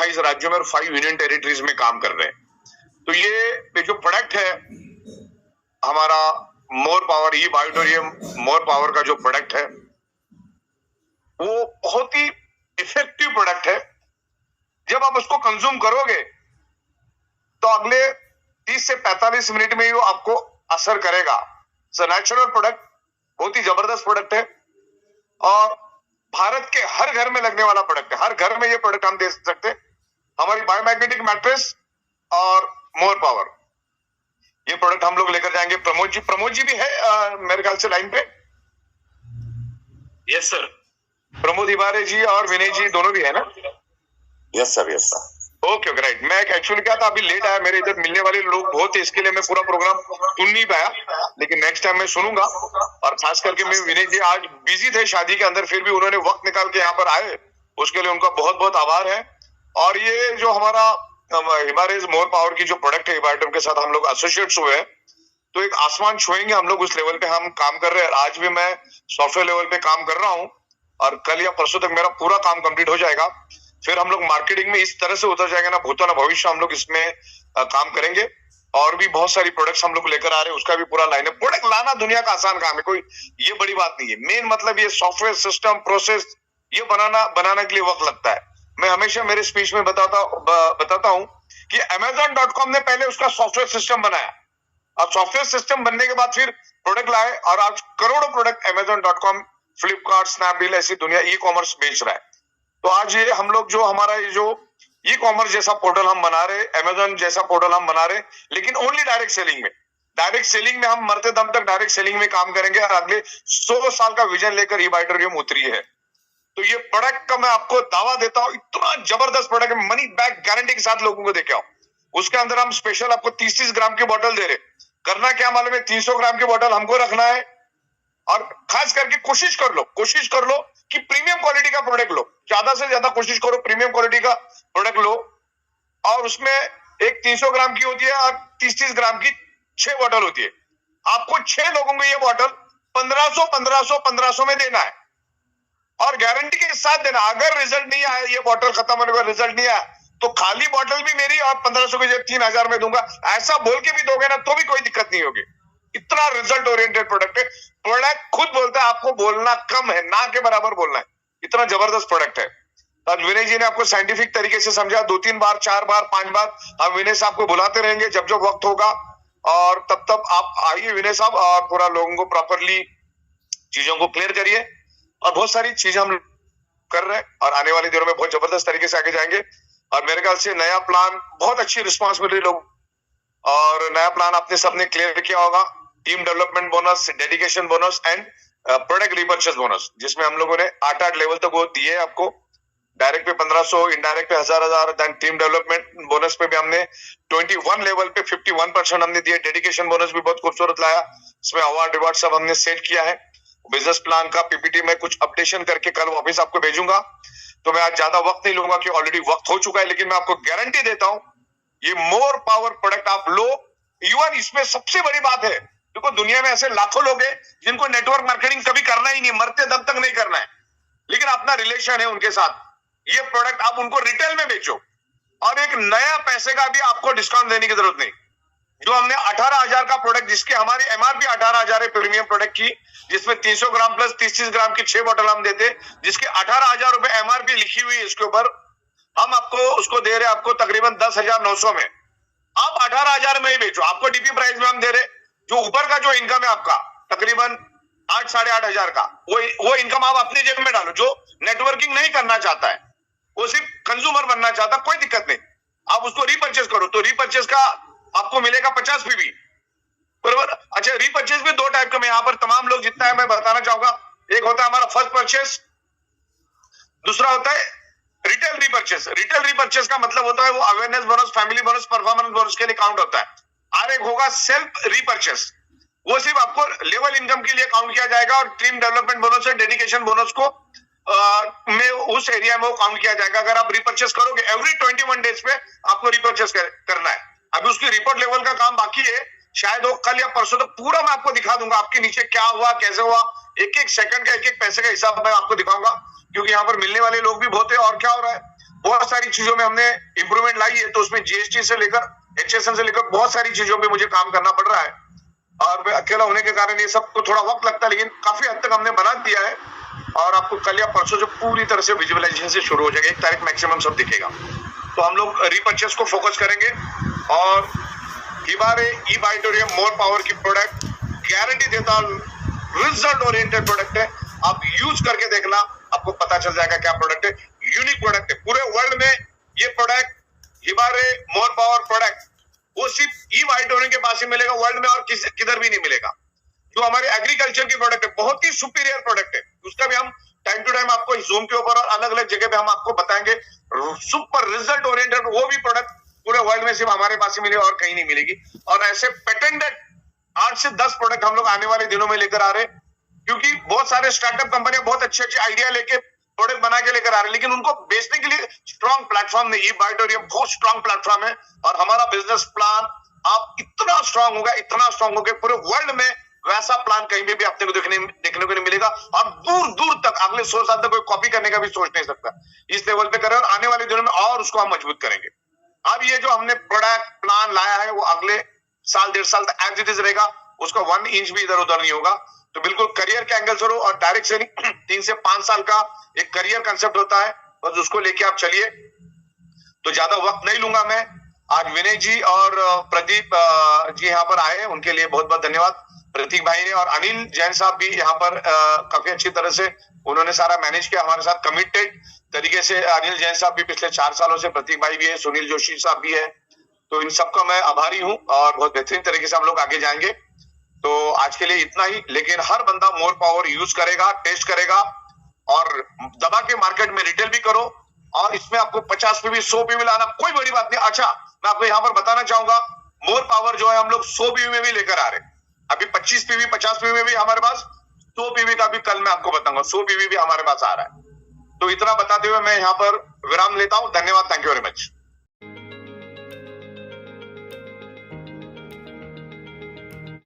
22 राज्यों में और 5 यूनियन टेरिटरीज में काम कर रहे हैं। तो ये जो प्रोडक्ट है हमारा मोर पावर, ये बायोटोरियम मोर पावर का जो प्रोडक्ट है वो बहुत ही इफेक्टिव प्रोडक्ट है। जब आप उसको कंज्यूम करोगे तो अगले 30 से 45 मिनट में ही वो आपको असर करेगा। नेचुरल प्रोडक्ट, बहुत ही जबरदस्त प्रोडक्ट है और भारत के हर घर में लगने वाला प्रोडक्ट है। हर घर में ये प्रोडक्ट हम दे सकते हैं। हमारी बायोमैग्नेटिक मैट्रेस और मोर पावर, ये प्रोडक्ट हम लोग लेकर जाएंगे। प्रमोद जी भी है मेरे ख्याल से लाइन पे। Yes sir. प्रमोद हिबारे जी और विनय जी दोनों भी है ना? Yes sir, yes sir. Okay right. मैं एक्चुअली क्या था, अभी लेट आया, मेरे इधर मिलने वाले लोग बहुत थे, इसके लिए मैं पूरा प्रोग्राम सुन नहीं पाया, लेकिन नेक्स्ट टाइम मैं सुनूंगा। और खास करके मैं विनय जी आज बिजी थे शादी के अंदर, फिर भी उन्होंने वक्त निकाल के यहाँ पर आए, उसके लिए उनका बहुत बहुत आभार है। और ये जो हमारा हिबारेज मोर पावर की जो प्रोडक्ट है, हिबारेटम के साथ हम लोग एसोसिएट्स हुए हैं, तो एक आसमान छुएंगे हम लोग, उस लेवल पे हम काम कर रहे हैं। आज भी मैं सॉफ्टवेयर लेवल पे काम कर रहा हूँ और कल या परसों तक मेरा पूरा काम कंप्लीट हो जाएगा। फिर हम लोग मार्केटिंग में इस तरह से उतर जाएंगे ना, भूतो ना भविष्य हम लोग इसमें काम करेंगे। और भी बहुत सारी प्रोडक्ट्स हम लोग लेकर आ रहे हैं, उसका भी पूरा लाइन है। प्रोडक्ट लाना दुनिया का आसान काम है, कोई ये बड़ी बात नहीं है। मेन मतलब ये सॉफ्टवेयर सिस्टम प्रोसेस ये बनाने के लिए वक्त लगता है। मैं हमेशा मेरे स्पीच में बताता हूँ कि Amazon.com ने पहले उसका सॉफ्टवेयर सिस्टम बनाया और सॉफ्टवेयर सिस्टम बनने के बाद फिर प्रोडक्ट लाए और आज करोड़ों प्रोडक्ट Amazon.com, फ्लिपकार्ट, स्नैपडील ऐसी दुनिया ई कॉमर्स बेच रहा है। तो आज ये हम लोग जो हमारा ये जो ई कॉमर्स जैसा पोर्टल हम बना रहे, अमेजॉन जैसा पोर्टल हम बना रहे, लेकिन ओनली डायरेक्ट सेलिंग में। डायरेक्ट सेलिंग में हम मरते दम तक डायरेक्ट सेलिंग में काम करेंगे और अगले 100 साल का विजन लेकर ई बायोटोरियम उतरी है। तो ये प्रोडक्ट का मैं आपको दावा देता हूं, इतना जबरदस्त प्रोडक्ट है, मनी बैक गारंटी के साथ लोगों को देके आओ। उसके अंदर हम स्पेशल आपको 30-30 ग्राम की बोतल दे रहे। करना क्या मालूम है, 300 ग्राम की बोतल हमको रखना है और खास करके कोशिश कर लो कि प्रीमियम क्वालिटी का प्रोडक्ट लो। ज्यादा से ज्यादा कोशिश करो प्रीमियम क्वालिटी का प्रोडक्ट लो। और उसमें एक 300 ग्राम की होती है और 30-30 ग्राम की 6 बोतल होती है। आपको 6 लोगों को ये बोतल 1500 में देना है और गारंटी के साथ देना। अगर रिजल्ट नहीं आया, ये बोतल खत्म होने का रिजल्ट नहीं आया, तो खाली बोतल भी मेरी और 1500 की जगह 3000 में दूंगा। ऐसा बोल के भी दोगे ना तो भी कोई दिक्कत नहीं होगी। इतना रिजल्ट ओरिएंटेड प्रोडक्ट है। प्रोडक्ट खुद बोलता है आपको बोलना कम है, ना के बराबर बोलना है। इतना जबरदस्त प्रोडक्ट है। तो आज विनय जी ने आपको साइंटिफिक तरीके से समझा। 2-3 बार, 4 बार, 5 बार हम विनय साहब को बुलाते रहेंगे जब जब वक्त होगा। और तब आप आइए विनय साहब और पूरा लोगों को प्रॉपरली चीजों को क्लियर करिए। और बहुत सारी चीजें हम कर रहे हैं और आने वाली दिनों में बहुत जबरदस्त तरीके से आगे जाएंगे। और मेरे ख्याल से नया प्लान, बहुत अच्छी रिस्पॉन्स मिल रही लोग, और नया प्लान आपने सबने क्लियर किया होगा। Team development bonus, dedication bonus and product repurchase bonus, जिसमें हम लोगों ने 8 लेवल तक वो दिए आपको। डायरेक्ट पे 1500, इनडायरेक्ट पे 1000, देन टीम डेवलपमेंट बोनस पे भी हमने 21 लेवल पे 51% हमने दिए। डेडिकेशन बोनस भी बहुत खूबसूरत लाया, इसमें अवार्ड रिवार्ड सब हमने सेट किया है। बिजनेस प्लान का पीपीटी में कुछ अपडेशन करके कल वापस आपको भेजूंगा। तो मैं आज ज्यादा वक्त नहीं लूंगा कि ऑलरेडी वक्त हो चुका है, लेकिन मैं आपको गारंटी देता हूं ये मोर पावर प्रोडक्ट आप लो। इवन इसमें सबसे बड़ी बात है, देखो दुनिया में ऐसे लाखों लोग हैं जिनको नेटवर्क मार्केटिंग कभी करना ही नहीं, मरते दम तक नहीं करना है, लेकिन अपना रिलेशन है उनके साथ। ये प्रोडक्ट आप उनको रिटेल में बेचो और एक नया पैसे का भी आपको डिस्काउंट देने की जरूरत नहीं। जो हमने 18,000 का प्रोडक्ट, जिसके हमारी एमआरपी 18,000 है प्रीमियम प्रोडक्ट की, जिसमें 300 ग्राम प्लस 30-30 ग्राम की 6 बोतल हम देते, जिसके 18,000 रुपए एमआरपी लिखी हुई है इसके ऊपर, हम आपको उसको दे रहे आपको तकरीबन 10,900 में। आप 18,000 में ही बेचो, आपको डीपी प्राइस में हम दे रहे। जो ऊपर का जो इनकम है आपका तकरीबन 8-8,500 का, वो इनकम आप अपनी जेब में डालो। जो नेटवर्किंग नहीं करना चाहता है, वो सिर्फ कंज्यूमर बनना चाहता, कोई दिक्कत नहीं, आप उसको रीपर्चेस करो। तो रीपर्चेस का आपको मिलेगा 50 पीवी, बराबर। अच्छा, रीपर्चेस भी 2 टाइप का मैं यहाँ पर तमाम लोग जितना है मैं बताना चाहूंगा। एक होता है हमारा फर्स्ट परचेस, दूसरा होता है रिटेल रीपर्चेस। रिटेल रीपर्चेस का मतलब होता है वो awareness bonus, family bonus, performance bonus के लिए काउंट होता है। और एक होगा सेल्फ रीपर्चेस, वो सिर्फ आपको लेवल इनकम के लिए काउंट किया जाएगा और टीम डेवलपमेंट बोनस और डेडिकेशन बोनस को में उस एरिया में वो काउंट किया जाएगा। अगर आप रीपर्चेस करोगे एवरी 21 डेज पे आपको रीपर्चेस करना है। अभी उसकी रिपोर्ट लेवल का काम बाकी है, शायद वो कल या परसों तक पूरा मैं आपको दिखा दूंगा, आपके नीचे क्या हुआ, कैसे हुआ, एक एक सेकंड का, एक एक पैसे का हिसाब मैं आपको दिखाऊंगा, क्योंकि यहाँ पर मिलने वाले लोग भी बहुत है। और क्या हो रहा है, बहुत सारी चीजों में हमने इंप्रूवमेंट लाई है, तो उसमें जीएसटी से लेकर HSN से लेकर बहुत सारी चीजों पे मुझे काम करना पड़ रहा है, और मैं अकेला होने के कारण ये सब को थोड़ा वक्त लगता है, लेकिन काफी हद तक हमने बना दिया है। और आपको कल या परसों जो पूरी तरह से विजुअलाइजेशन से शुरू हो जाएगा, 1 तारीख मैक्सिमम सब दिखेगा। तो हम लोग रीपर्चेस को फोकस करेंगे, और हिबारे ई-बाइटोरियम मोर पावर की प्रोडक्ट गारंटी देता हूं, रिजल्ट ओरिएंटेड प्रोडक्ट है। आप यूज करके देखना, आपको पता चल जाएगा क्या प्रोडक्ट है। यूनिक प्रोडक्ट है, पूरे वर्ल्ड में ये product Hibare more power product वो सिर्फ ई-बाइटोरियम के पास ही मिलेगा, वर्ल्ड में और किधर भी नहीं मिलेगा। जो हमारे एग्रीकल्चर की प्रोडक्ट है, बहुत ही सुपीरियर प्रोडक्ट है, उसका भी हम टाइम टू टाइम आपको जूम के ऊपर और अलग अलग जगह पे हम आपको बताएंगे। सुपर रिजल्ट ओरिएंटेड वो भी प्रोडक्ट पूरे वर्ल्ड में सिर्फ हमारे पास ही मिलेगी और कहीं नहीं मिलेगी। और ऐसे पेटेंटेड 8 से 10 प्रोडक्ट हम लोग आने वाले दिनों में लेकर आ रहे हैं, क्योंकि बहुत सारे स्टार्टअप कंपनियां बहुत अच्छे अच्छे आइडिया लेके प्रोडक्ट बना के लेकर आ रहे हैं, लेकिन उनको बेचने के लिए स्ट्रॉन्ग प्लेटफॉर्म नहीं। ई-बाइटोरियम बहुत स्ट्रॉन्ग प्लेटफॉर्म है, और हमारा बिजनेस प्लान आप इतना स्ट्रॉन्ग होगा पूरे वर्ल्ड में वैसा प्लान कहीं भी आपने को देखने को नहीं मिलेगा, और दूर दूर तक अगले 100 साल तक कोई कॉपी करने का भी सोच नहीं सकता। इस लेवल पे करें, और आने वाले दिनों में और उसको हम मजबूत करेंगे। अब ये जो हमने प्रोडक्ट प्लान लाया है, वो अगले साल 1.5 साल तक एज इट इज रहेगा, उसका 1 इंच भी इधर उधर नहीं होगा। तो बिल्कुल करियर के एंगल से हो, और डायरेक्ट से नहीं, 3 से 5 साल का एक करियर कंसेप्ट होता है, बस उसको लेके आप चलिए। तो ज्यादा वक्त नहीं लूंगा मैं। आज विनय जी और प्रदीप जी यहाँ पर आए, उनके लिए बहुत बहुत धन्यवाद। प्रतीक भाई ने और अनिल जैन साहब भी यहाँ पर काफी अच्छी तरह से उन्होंने सारा मैनेज किया हमारे साथ, कमिटेड तरीके से। अनिल जैन साहब भी पिछले 4 सालों से, प्रतीक भाई भी है, सुनील जोशी साहब भी है। तो इन सबका मैं आभारी हूँ, और बहुत बेहतरीन तरीके से हम लोग आगे जाएंगे। तो आज के लिए इतना ही, लेकिन हर बंदा मोर पावर यूज करेगा, टेस्ट करेगा, और दबा के मार्केट में रिटेल भी करो। और इसमें आपको 50 PV 100 PV लाना कोई बड़ी बात नहीं। अच्छा, मैं आपको यहाँ पर बताना चाहूंगा, मोर पावर जो है हम लोग 100 PV में भी लेकर आ रहे हैं। अभी 25 PV 50 PV में भी हमारे पास, 100 PV का भी कल मैं आपको बताऊंगा, 100 PV भी हमारे पास आ रहा है। तो इतना बताते हुए मैं यहाँ पर विराम लेता हूँ। धन्यवाद, थैंक यू वेरी मच।